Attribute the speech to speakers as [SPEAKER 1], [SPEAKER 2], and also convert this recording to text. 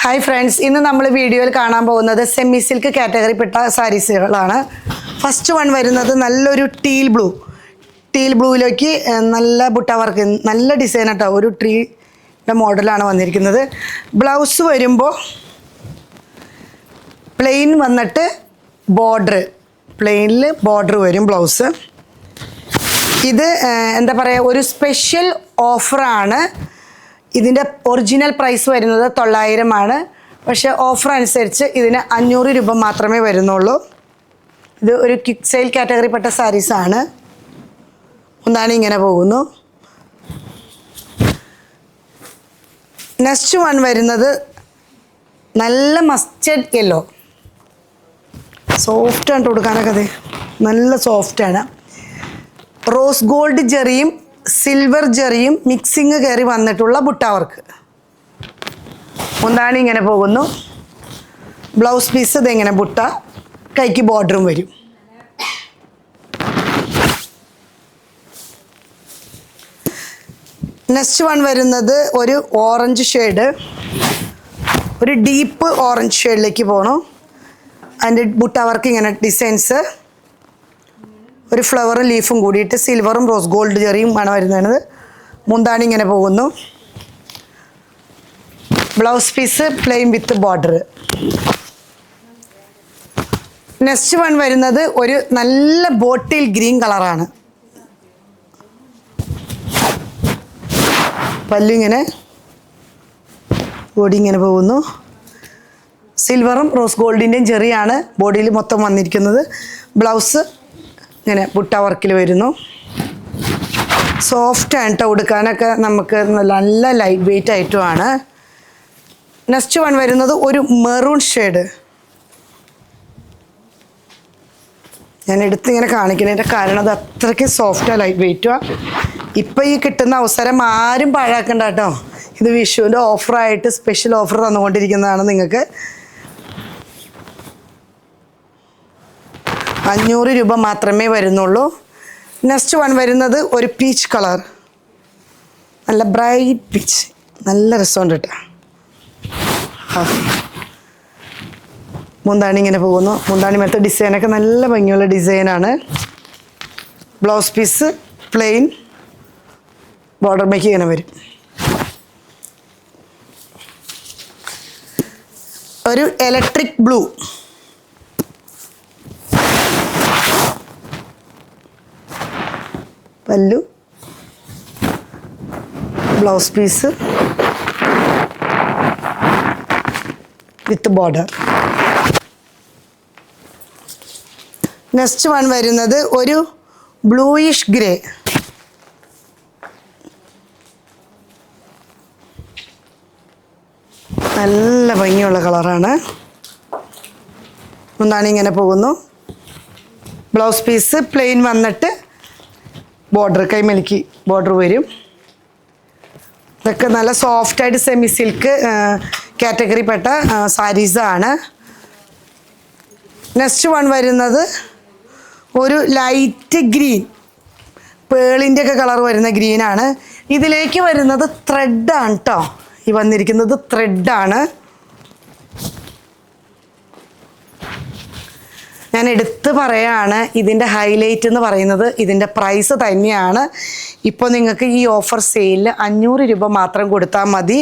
[SPEAKER 1] Hi friends, in the number video the semi-silk category sarees. First one is teal blue. Teal blue is a butta work, a design of tree model. Blouse is plain border. Plain border blouse. This is a special offer. This is the original price is 900 but offer അനുസരിച്ച് ഇതിന് 500 രൂപ മാത്രമേ വരുന്നുള്ളൂ. ഇത് ഒരു quick sale category പെട്ട സാരീസ് ആണ്. ഒന്നാണ് ഇങ്ങനെ പോകുന്നു. നെക്സ്റ്റ് വൺ വരുന്നത് നല്ല മസ്റ്റർഡ് യെല്ലോ. സോഫ്റ്റ് ആണ് കൊടുക്കാനൊക്കെ നല്ല സോഫ്റ്റ് ആണ്. റോസ് ഗോൾഡ് ജെറിയും സിൽവർ ജെറിയും മിക്സിങ് കയറി വന്നിട്ടുള്ള ബുട്ട വർക്ക്. ഒന്നാണ് ഇങ്ങനെ പോകുന്നു. ബ്ലൗസ് പീസ് ഇതെങ്ങനെ ബുട്ട, കൈക്ക് ബോർഡറും വരും. നെക്സ്റ്റ് വൺ വരുന്നത് ഒരു ഓറഞ്ച് ഷെയ്ഡ്, ഒരു ഡീപ്പ് ഓറഞ്ച് ഷെയ്ഡിലേക്ക് പോകണം. അതിൻ്റെ ബുട്ട വർക്ക് ഇങ്ങനെ ഡിസൈൻസ്, ഒരു ഫ്ലവറും ലീഫും കൂടിയിട്ട് സിൽവറും റോസ് ഗോൾഡ് ജെറിയും ആണ് വരുന്നത്. മുന്താണി ഇങ്ങനെ പോകുന്നു. Blouse piece plain with border. Next one വരുന്നത് ഒരു നല്ല ബോട്ടിൽ ഗ്രീൻ കളറാണ്. പല്ലു ഇങ്ങനെ, ബോഡി ഇങ്ങനെ പോകുന്നു. സിൽവറും റോസ് ഗോൾഡിൻ്റെയും ജെറിയാണ് ബോഡിയിൽ മൊത്തം വന്നിരിക്കുന്നത്. ബ്ലൗസ് ഇങ്ങനെ ബുട്ട വർക്കിൽ വരുന്നു. സോഫ്റ്റ് ആയിട്ട് ഉടുക്കാനൊക്കെ നമുക്ക് നല്ല ലൈറ്റ് വെയ്റ്റ് ആയിട്ടുമാണ്. നെക്സ്റ്റ് വൺ വരുന്നത് ഒരു മെറൂൺ ഷെയ്ഡ്. ഞാൻ എടുത്തിങ്ങനെ കാണിക്കുന്നതിൻ്റെ കാരണം അത് അത്രയ്ക്ക് സോഫ്റ്റാണ്, ലൈറ്റ് വെയ്റ്റുമാണ്. ഇപ്പം ഈ കിട്ടുന്ന അവസരം ആരും പാഴാക്കണ്ട കേട്ടോ. ഇത് വിഷുവിൻ്റെ ഓഫറായിട്ട് സ്പെഷ്യൽ ഓഫർ തന്നുകൊണ്ടിരിക്കുന്നതാണ് നിങ്ങൾക്ക്. 500 രൂപ മാത്രമേ വരുന്നുള്ളൂ. നെക്സ്റ്റ് വൺ വരുന്നത് ഒരു പീച്ച് കളർ, നല്ല ബ്രൈറ്റ് പീച്ച്, നല്ല രസമുണ്ട് കേട്ടോ. മുന്താണി ഇങ്ങനെ പോകുന്നു. മുന്താണി മറ്റേ ഡിസൈനൊക്കെ നല്ല ഭംഗിയുള്ള ഡിസൈനാണ്. Blouse piece plain, border make ഇങ്ങനെ വരും. ഒരു electric blue, pallu, blouse piece with border. Next one വരുന്നത് ഒരു ബ്ലൂയിഷ് ഗ്രേ. നല്ല ഭംഗിയുള്ള കളറാണ്. ഒന്നാണ് ഇങ്ങനെ പോകുന്നു. ബ്ലൗസ് പീസ് പ്ലെയിൻ വന്നിട്ട് ബോർഡർ, കൈമലിക്ക് ബോർഡർ വരും. ഇതൊക്കെ നല്ല സോഫ്റ്റായിട്ട് സെമി സിൽക്ക് കാറ്റഗറി പെട്ട സാരീസാണ്. നെക്സ്റ്റ് വൺ വരുന്നത് ഒരു ലൈറ്റ് ഗ്രീൻ, പേളിൻ്റെ ഒക്കെ കളർ വരുന്ന ഗ്രീനാണ്. ഇതിലേക്ക് വരുന്നത് ത്രെഡാണ് കേട്ടോ. ഈ വന്നിരിക്കുന്നത് ത്രെഡാണ്. ഞാൻ എടുത്ത് പറയാണ്, ഇതിൻ്റെ ഹൈലൈറ്റ് എന്ന് പറയുന്നത് ഇതിൻ്റെ പ്രൈസ് തന്നെയാണ്. ഇപ്പോൾ നിങ്ങൾക്ക് ഈ ഓഫർ സെയിലിൽ 500 രൂപ മാത്രം കൊടുത്താൽ മതി.